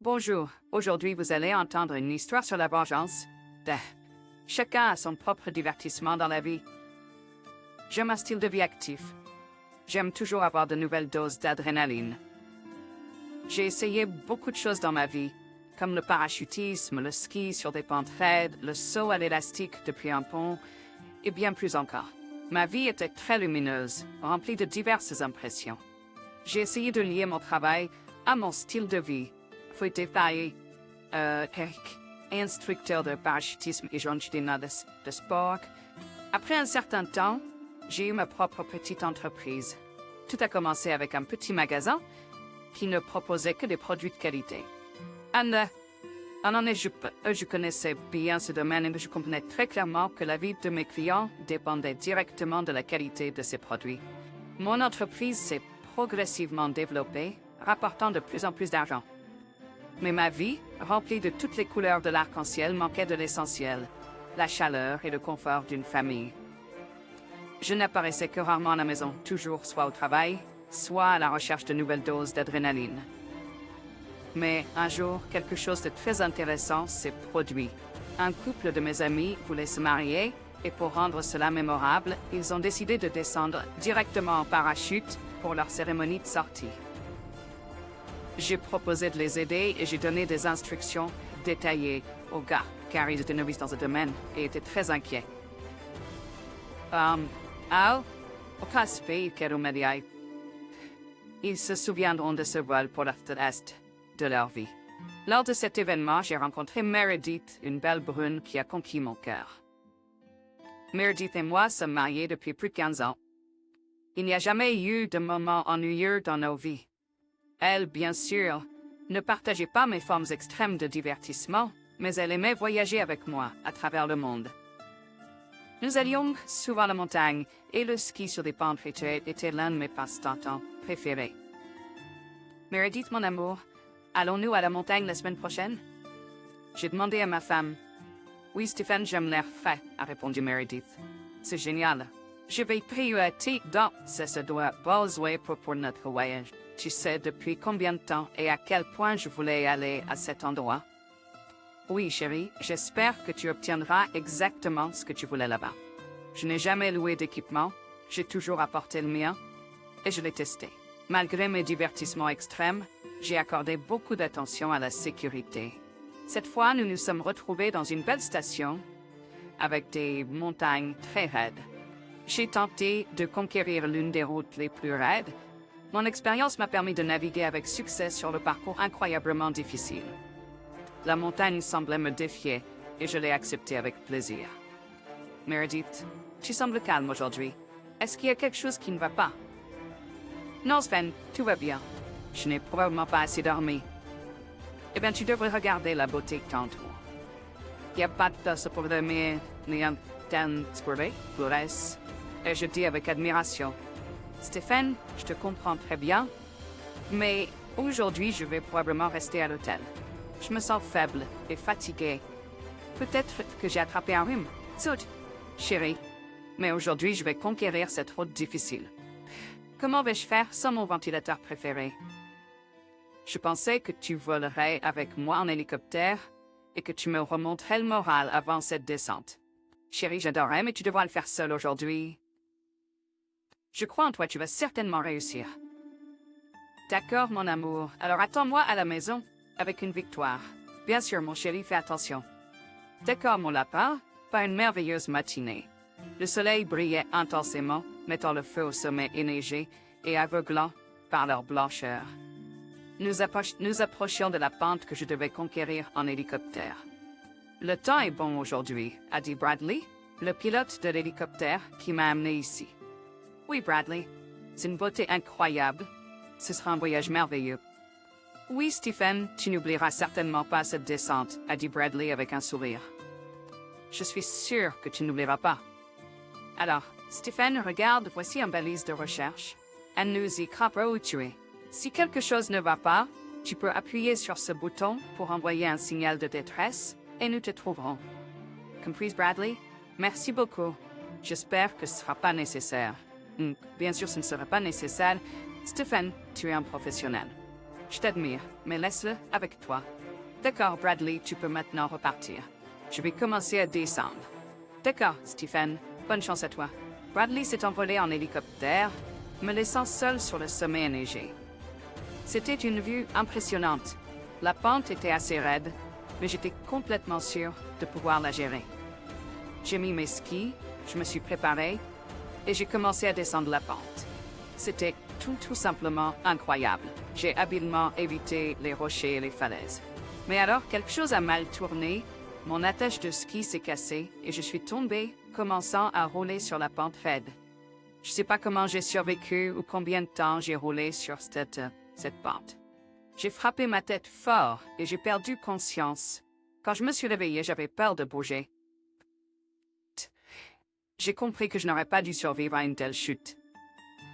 Bonjour, aujourd'hui vous allez entendre une histoire sur la vengeance. Chacun a son propre divertissement dans la vie. J'aime un style de vie actif. J'aime toujours avoir de nouvelles doses d'adrénaline. J'ai essayé beaucoup de choses dans ma vie, comme le parachutisme, le ski sur des pentes raides, le saut à l'élastique depuis un pont, et bien plus encore. Ma vie était très lumineuse, remplie de diverses impressions. J'ai essayé de lier mon travail à mon style de vie. Fui failli, instructeur de parachutisme et journaliste de sport. Après un certain temps, j'ai eu ma propre petite entreprise. Tout a commencé avec un petit magasin qui ne proposait que des produits de qualité. Je connaissais bien ce domaine et je comprenais très clairement que la vie de mes clients dépendait directement de la qualité de ces produits. Mon entreprise s'est progressivement développée, rapportant de plus en plus d'argent. Mais ma vie, remplie de toutes les couleurs de l'arc-en-ciel, manquait de l'essentiel, la chaleur et le confort d'une famille. Je n'apparaissais que rarement à la maison, toujours soit au travail, soit à la recherche de nouvelles doses d'adrénaline. Mais un jour, quelque chose de très intéressant s'est produit. Un couple de mes amis voulait se marier et pour rendre cela mémorable, ils ont décidé de descendre directement en parachute pour leur cérémonie de sortie. J'ai proposé de les aider et j'ai donné des instructions détaillées aux gars, car ils étaient novices dans ce domaine et étaient très inquiets. Ils se souviendront de ce vol pour le reste de leur vie. Lors de cet événement, j'ai rencontré Meredith, une belle brune qui a conquis mon cœur. Meredith et moi sommes mariés depuis plus de 15 ans. Il n'y a jamais eu de moment ennuyeux dans nos vies. Elle, bien sûr, ne partageait pas mes formes extrêmes de divertissement, mais elle aimait voyager avec moi à travers le monde. Nous allions souvent à la montagne, et le ski sur des pentes étroites était l'un de mes passe-temps préférés. Meredith, mon amour, allons-nous à la montagne la semaine prochaine? J'ai demandé à ma femme. Oui, Stéphane, j'aime l'air frais, a répondu Meredith. C'est génial. Je vais prioriter dans ce doit besoin pour notre voyage. Tu sais depuis combien de temps et à quel point je voulais aller à cet endroit? Oui, chérie, j'espère que tu obtiendras exactement ce que tu voulais là-bas. Je n'ai jamais loué d'équipement, j'ai toujours apporté le mien et je l'ai testé. Malgré mes divertissements extrêmes, j'ai accordé beaucoup d'attention à la sécurité. Cette fois, nous nous sommes retrouvés dans une belle station avec des montagnes très raides. J'ai tenté de conquérir l'une des routes les plus raides. Mon expérience m'a permis de naviguer avec succès sur le parcours incroyablement difficile. La montagne semblait me défier et je l'ai acceptée avec plaisir. Meredith, tu sembles calme aujourd'hui. Est-ce qu'il y a quelque chose qui ne va pas? Non, Sven, tout va bien. Je n'ai probablement pas assez dormi. Eh bien, tu devrais regarder la beauté que t'entoure. Il n'y a pas de place pour dormir, ni un temps squirré, Flores. Et je dis avec admiration. Stéphane, je te comprends très bien, mais aujourd'hui, je vais probablement rester à l'hôtel. Je me sens faible et fatiguée. Peut-être que j'ai attrapé un rhume. Zut, chérie, mais aujourd'hui, je vais conquérir cette route difficile. Comment vais-je faire sans mon ventilateur préféré? Je pensais que tu volerais avec moi en hélicoptère et que tu me remonterais le moral avant cette descente. Chérie, j'adorerais, mais tu devras le faire seul aujourd'hui. Je crois en toi, tu vas certainement réussir. D'accord, mon amour. Alors attends-moi à la maison avec une victoire. Bien sûr, mon chéri, fais attention. D'accord, mon lapin, pas une merveilleuse matinée. Le soleil brillait intensément, mettant le feu au sommet enneigé et aveuglant par leur blancheur. Nous approchions de la pente que je devais conquérir en hélicoptère. Le temps est bon aujourd'hui, a dit Bradley, le pilote de l'hélicoptère qui m'a amené ici. Oui, Bradley, c'est une beauté incroyable. Ce sera un voyage merveilleux. Oui, Stephen, tu n'oublieras certainement pas cette descente, a dit Bradley avec un sourire. Je suis sûr que tu n'oublieras pas. Alors, Stephen, regarde, voici une balise de recherche. Elle nous y crappera où tu es. Si quelque chose ne va pas, tu peux appuyer sur ce bouton pour envoyer un signal de détresse et nous te trouverons. Comprise, Bradley? Merci beaucoup. J'espère que ce ne sera pas nécessaire. Bien sûr, ce ne sera pas nécessaire. Stéphane, tu es un professionnel. Je t'admire, mais laisse-le avec toi. D'accord, Bradley, tu peux maintenant repartir. Je vais commencer à descendre. D'accord, Stephen, bonne chance à toi. Bradley s'est envolé en hélicoptère, me laissant seul sur le sommet enneigé. C'était une vue impressionnante. La pente était assez raide, mais j'étais complètement sûr de pouvoir la gérer. J'ai mis mes skis, je me suis préparé, et j'ai commencé à descendre la pente. C'était tout simplement incroyable. J'ai habilement évité les rochers et les falaises. Mais alors, quelque chose a mal tourné, mon attache de ski s'est cassée et je suis tombée, commençant à rouler sur la pente raide. Je ne sais pas comment j'ai survécu ou combien de temps j'ai roulé sur cette pente. J'ai frappé ma tête fort et j'ai perdu conscience. Quand je me suis réveillée, j'avais peur de bouger. J'ai compris que je n'aurais pas dû survivre à une telle chute.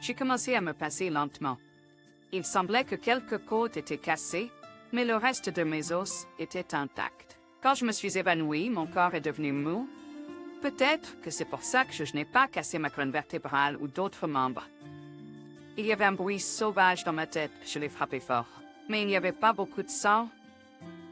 J'ai commencé à me passer lentement. Il semblait que quelques côtes étaient cassées, mais le reste de mes os était intact. Quand je me suis évanouie, mon corps est devenu mou. Peut-être que c'est pour ça que je n'ai pas cassé ma colonne vertébrale ou d'autres membres. Il y avait un bruit sauvage dans ma tête, je l'ai frappé fort. Mais il n'y avait pas beaucoup de sang,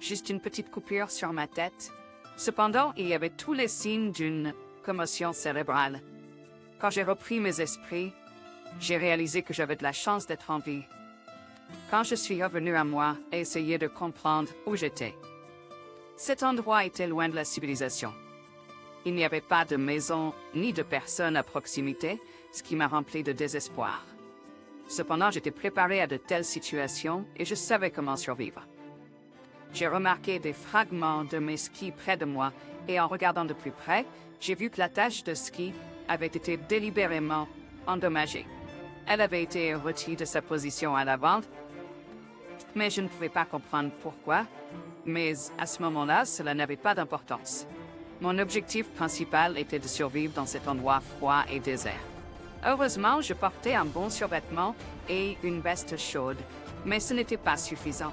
juste une petite coupure sur ma tête. Cependant, il y avait tous les signes d'une commotion cérébrale. Quand j'ai repris mes esprits, j'ai réalisé que j'avais de la chance d'être en vie. Quand je suis revenu à moi et essayé de comprendre où j'étais. Cet endroit était loin de la civilisation. Il n'y avait pas de maison ni de personnes à proximité, ce qui m'a rempli de désespoir. Cependant, j'étais préparé à de telles situations et je savais comment survivre. J'ai remarqué des fragments de mes skis près de moi et en regardant de plus près, j'ai vu que l'attache de ski avait été délibérément endommagée. Elle avait été retirée de sa position à l'avant, mais je ne pouvais pas comprendre pourquoi. Mais à ce moment-là, cela n'avait pas d'importance. Mon objectif principal était de survivre dans cet endroit froid et désert. Heureusement, je portais un bon survêtement et une veste chaude, mais ce n'était pas suffisant.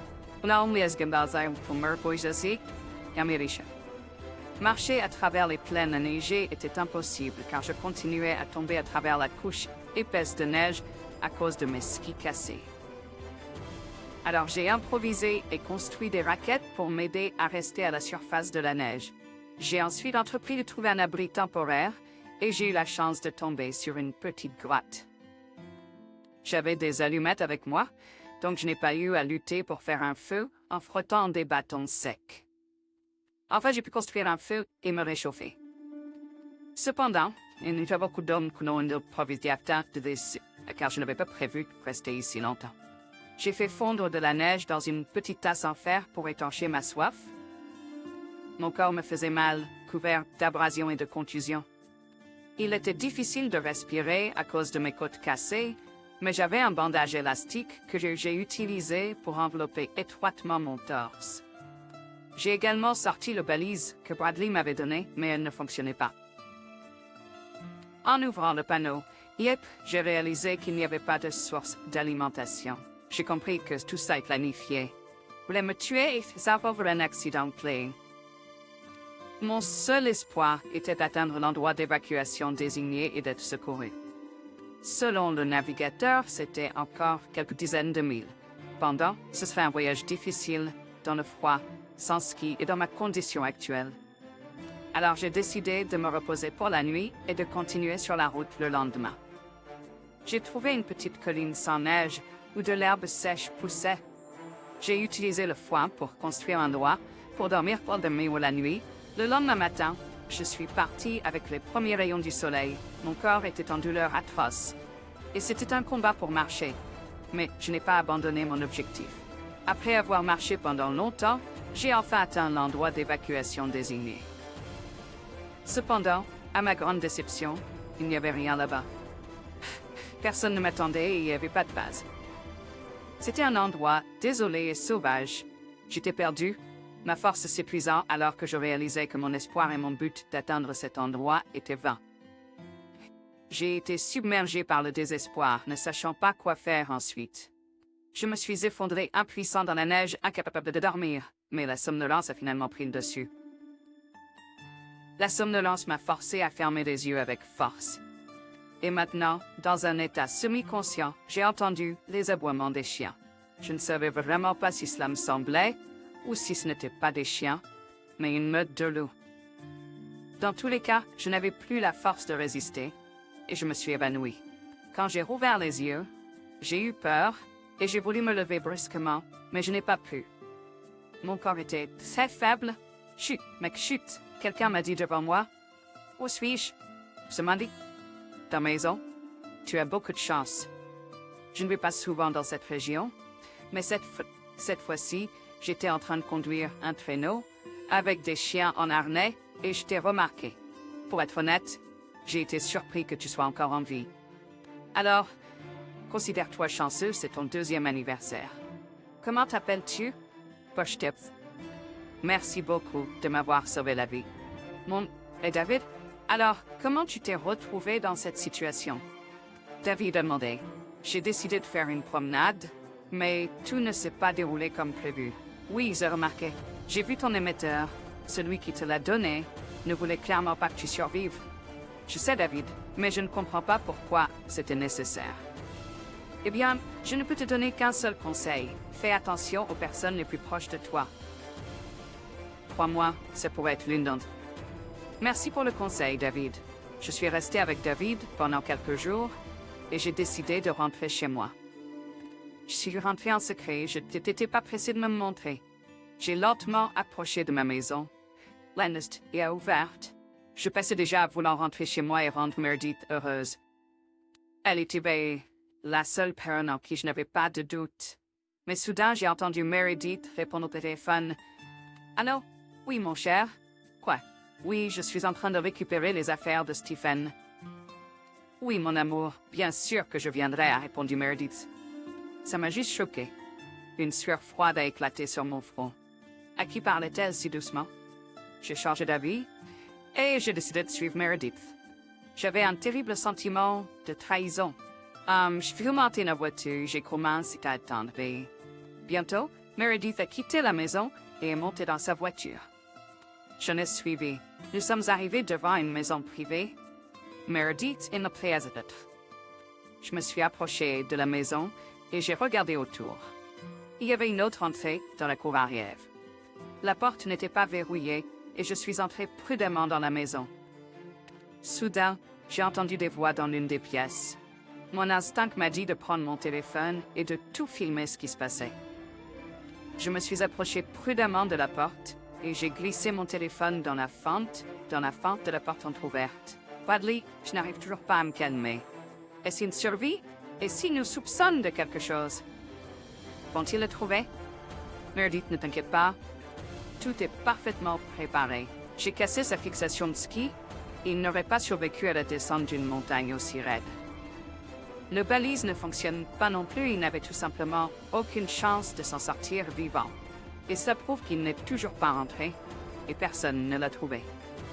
Marcher à travers les plaines enneigées était impossible car je continuais à tomber à travers la couche épaisse de neige à cause de mes skis cassés. Alors j'ai improvisé et construit des raquettes pour m'aider à rester à la surface de la neige. J'ai ensuite entrepris de trouver un abri temporaire et j'ai eu la chance de tomber sur une petite grotte. J'avais des allumettes avec moi, donc je n'ai pas eu à lutter pour faire un feu en frottant des bâtons secs. Enfin, j'ai pu construire un feu et me réchauffer. Cependant, il n'y a beaucoup d'hommes qui n'ont pas provision car je n'avais pas prévu de rester ici longtemps. J'ai fait fondre de la neige dans une petite tasse en fer pour étancher ma soif. Mon corps me faisait mal, couvert d'abrasions et de contusions. Il était difficile de respirer à cause de mes côtes cassées, mais j'avais un bandage élastique que j'ai utilisé pour envelopper étroitement mon torse. J'ai également sorti le balise que Bradley m'avait donné, mais elle ne fonctionnait pas. En ouvrant le panneau, j'ai réalisé qu'il n'y avait pas de source d'alimentation. J'ai compris que tout ça est planifié. Vous voulez me tuer et ça va avoir un accident clé. Mon seul espoir était d'atteindre l'endroit d'évacuation désigné et d'être secouru. Selon le navigateur, c'était encore quelques dizaines de milles. Cependant, ce serait un voyage difficile, dans le froid, sans ski et dans ma condition actuelle. Alors j'ai décidé de me reposer pour la nuit et de continuer sur la route le lendemain. J'ai trouvé une petite colline sans neige où de l'herbe sèche poussait. J'ai utilisé le foin pour construire un endroit pour dormir pour demi ou la nuit. Le lendemain matin, je suis parti avec les premiers rayons du soleil. Mon corps était en douleur atroce. Et c'était un combat pour marcher. Mais je n'ai pas abandonné mon objectif. Après avoir marché pendant longtemps, j'ai enfin atteint l'endroit d'évacuation désigné. Cependant, à ma grande déception, il n'y avait rien là-bas. Personne ne m'attendait et il n'y avait pas de base. C'était un endroit désolé et sauvage. J'étais perdu, ma force s'épuisant alors que je réalisais que mon espoir et mon but d'atteindre cet endroit étaient vains. J'ai été submergé par le désespoir, ne sachant pas quoi faire ensuite. Je me suis effondré impuissant dans la neige, incapable de dormir, mais la somnolence a finalement pris le dessus. La somnolence m'a forcé à fermer les yeux avec force. Et maintenant, dans un état semi-conscient, j'ai entendu les aboiements des chiens. Je ne savais vraiment pas si cela me semblait ou si ce n'était pas des chiens, mais une meute de loups. Dans tous les cas, je n'avais plus la force de résister et je me suis évanouie. Quand j'ai rouvert les yeux, j'ai eu peur et j'ai voulu me lever brusquement, mais je n'ai pas pu. Mon corps était très faible. Chut, mec, chut. Quelqu'un m'a dit devant moi. Où suis-je? Je m'a dit. Ta maison. Tu as beaucoup de chance. Je ne vais pas souvent dans cette région, mais cette fois-ci, j'étais en train de conduire un traîneau avec des chiens en harnais et je t'ai remarqué. Pour être honnête, j'ai été surpris que tu sois encore en vie. Alors, considère-toi chanceux, c'est ton 2e anniversaire. Comment t'appelles-tu? Poshtep. Merci beaucoup de m'avoir sauvé la vie. Et David? Alors, comment tu t'es retrouvé dans cette situation? David a demandé. J'ai décidé de faire une promenade, mais tout ne s'est pas déroulé comme prévu. Oui, j'ai remarqué. J'ai vu ton émetteur. Celui qui te l'a donné ne voulait clairement pas que tu survives. Je sais, David, mais je ne comprends pas pourquoi c'était nécessaire. Eh bien, je ne peux te donner qu'un seul conseil. Fais attention aux personnes les plus proches de toi. Crois-moi, ça pourrait être l'une d'entre elles. Merci pour le conseil, David. Je suis resté avec David pendant quelques jours et j'ai décidé de rentrer chez moi. Je suis rentré en secret, je n'étais pas pressé de me montrer. J'ai lentement approché de ma maison. L'ennust est ouverte. Je passais déjà à vouloir rentrer chez moi et rendre Meredith heureuse. Elle était la seule personne en qui je n'avais pas de doute. Mais soudain, j'ai entendu Meredith répondre au téléphone. « Allô? Oui, mon cher? Quoi? Oui, je suis en train de récupérer les affaires de Stephen. »« Oui, mon amour, bien sûr que je viendrai, » a répondu Meredith. Ça m'a juste choqué. Une sueur froide a éclaté sur mon front. À qui parlait-elle si doucement? J'ai changé d'avis et j'ai décidé de suivre Meredith. J'avais un terrible sentiment de trahison. Je suis remonté dans la voiture, j'ai commencé à attendre. Bientôt, Meredith a quitté la maison et est montée dans sa voiture. Je l'ai suivi. Nous sommes arrivés devant une maison privée. Meredith est prête à être. Je me suis approché de la maison et j'ai regardé autour. Il y avait une autre entrée dans la cour arrière. La porte n'était pas verrouillée et je suis entré prudemment dans la maison. Soudain, j'ai entendu des voix dans l'une des pièces. Mon instinct m'a dit de prendre mon téléphone et de tout filmer ce qui se passait. Je me suis approché prudemment de la porte et j'ai glissé mon téléphone dans la fente de la porte entrouverte. Bradley, je n'arrive toujours pas à me calmer. Est-ce une survie? Et si nous soupçonnent de quelque chose? Vont-ils le trouver? Meredith, ne t'inquiète pas. Tout est parfaitement préparé. J'ai cassé sa fixation de ski. Il n'aurait pas survécu à la descente d'une montagne aussi raide. Le balise ne fonctionne pas non plus. Il n'avait tout simplement aucune chance de s'en sortir vivant. Et ça prouve qu'il n'est toujours pas rentré. Et personne ne l'a trouvé.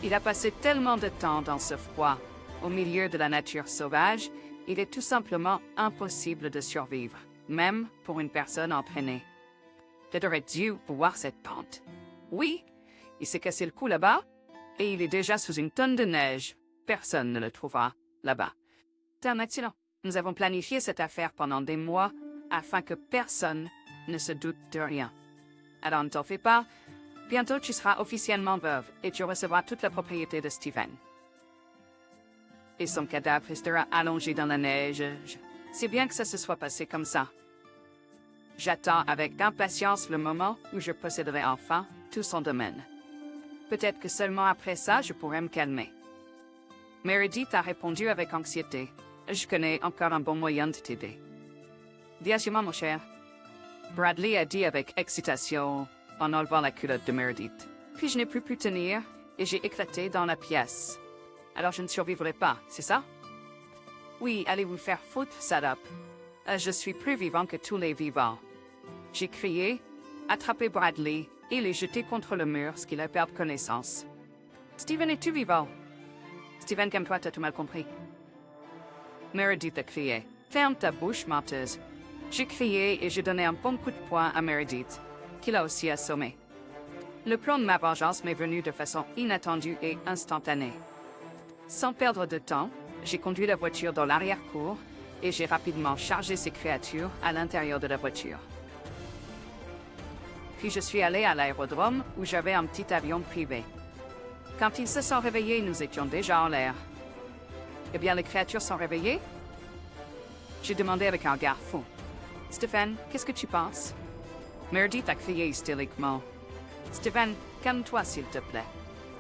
Il a passé tellement de temps dans ce froid, au milieu de la nature sauvage, il est tout simplement impossible de survivre, même pour une personne entraînée. Tu aurais dû voir cette pente. Oui, il s'est cassé le cou là-bas, et il est déjà sous une tonne de neige. Personne ne le trouvera là-bas. C'est un accident. Nous avons planifié cette affaire pendant des mois afin que personne ne se doute de rien. Alors ne t'en fais pas. Bientôt, tu seras officiellement veuve et tu recevras toute la propriété de Stephen. Et son cadavre restera allongé dans la neige. C'est bien que ça se soit passé comme ça. J'attends avec impatience le moment où je posséderai enfin tout son domaine. Peut-être que seulement après ça, je pourrai me calmer. Meredith a répondu avec anxiété. Je connais encore un bon moyen de t'aider. Dis assurément, mon cher. Bradley a dit avec excitation en enlevant la culotte de Meredith. Puis je n'ai plus pu tenir et j'ai éclaté dans la pièce. Alors je ne survivrai pas, c'est ça? Oui, allez vous faire foutre, salope. Je suis plus vivant que tous les vivants. J'ai crié, attrapé Bradley et l'ai jeté contre le mur, ce qu'il a perdu connaissance. Stephen, es-tu vivant? Stephen, comme toi, t'as tout mal compris. Meredith a crié. Ferme ta bouche, menteuse. J'ai crié et j'ai donné un bon coup de poing à Meredith, qui l'a aussi assommé. Le plan de ma vengeance m'est venu de façon inattendue et instantanée. Sans perdre de temps, j'ai conduit la voiture dans l'arrière-cour et j'ai rapidement chargé ces créatures à l'intérieur de la voiture. puis je suis allé à l'aérodrome où j'avais un petit avion privé. Quand ils se sont réveillés, nous étions déjà en l'air. Eh bien, les créatures sont réveillées? J'ai demandé avec un regard fou. Stéphane, qu'est-ce que tu penses? Meredith a crié hystériquement. Stéphane, calme-toi s'il te plaît.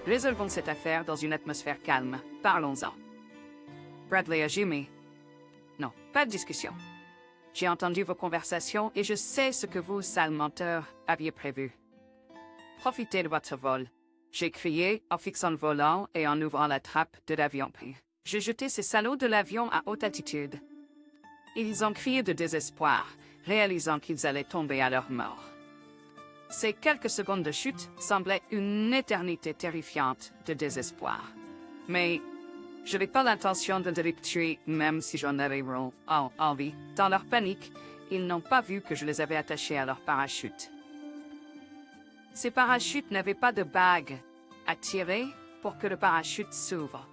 Résolvons cette affaire dans une atmosphère calme. Parlons-en. Bradley a Jimmy. Non, pas de discussion. J'ai entendu vos conversations et je sais ce que vous, sales menteurs, aviez prévu. Profitez de votre vol. J'ai crié en fixant le volant et en ouvrant la trappe de l'avion. J'ai jeté ces salauds de l'avion à haute altitude. Ils ont crié de désespoir, réalisant qu'ils allaient tomber à leur mort. Ces quelques secondes de chute semblaient une éternité terrifiante de désespoir. Mais je n'avais pas l'intention de les tuer, même si j'en avais envie. Dans leur panique, ils n'ont pas vu que je les avais attachés à leur parachute. Ces parachutes n'avaient pas de bague à tirer pour que le parachute s'ouvre.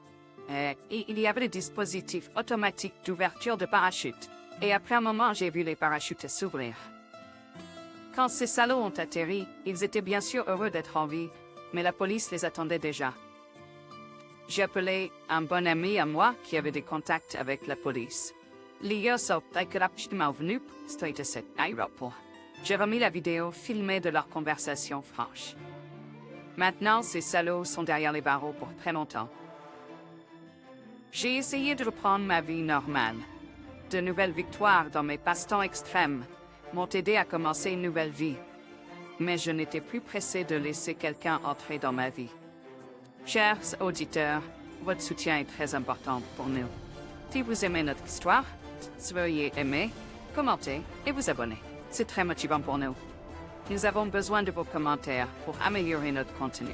Et il y avait des dispositifs automatiques d'ouverture de parachute. Et après un moment, j'ai vu les parachutes s'ouvrir. Quand ces salauds ont atterri, ils étaient bien sûr heureux d'être en vie, mais la police les attendait déjà. J'ai appelé un bon ami à moi qui avait des contacts avec la police. J'ai remis la vidéo filmée de leur conversation franche. Maintenant, ces salauds sont derrière les barreaux pour très longtemps. J'ai essayé de reprendre ma vie normale. De nouvelles victoires dans mes passe-temps extrêmes m'ont aidé à commencer une nouvelle vie. Mais je n'étais plus pressé de laisser quelqu'un entrer dans ma vie. Chers auditeurs, votre soutien est très important pour nous. Si vous aimez notre histoire, veuillez aimer, commenter et vous abonner. C'est très motivant pour nous. Nous avons besoin de vos commentaires pour améliorer notre contenu.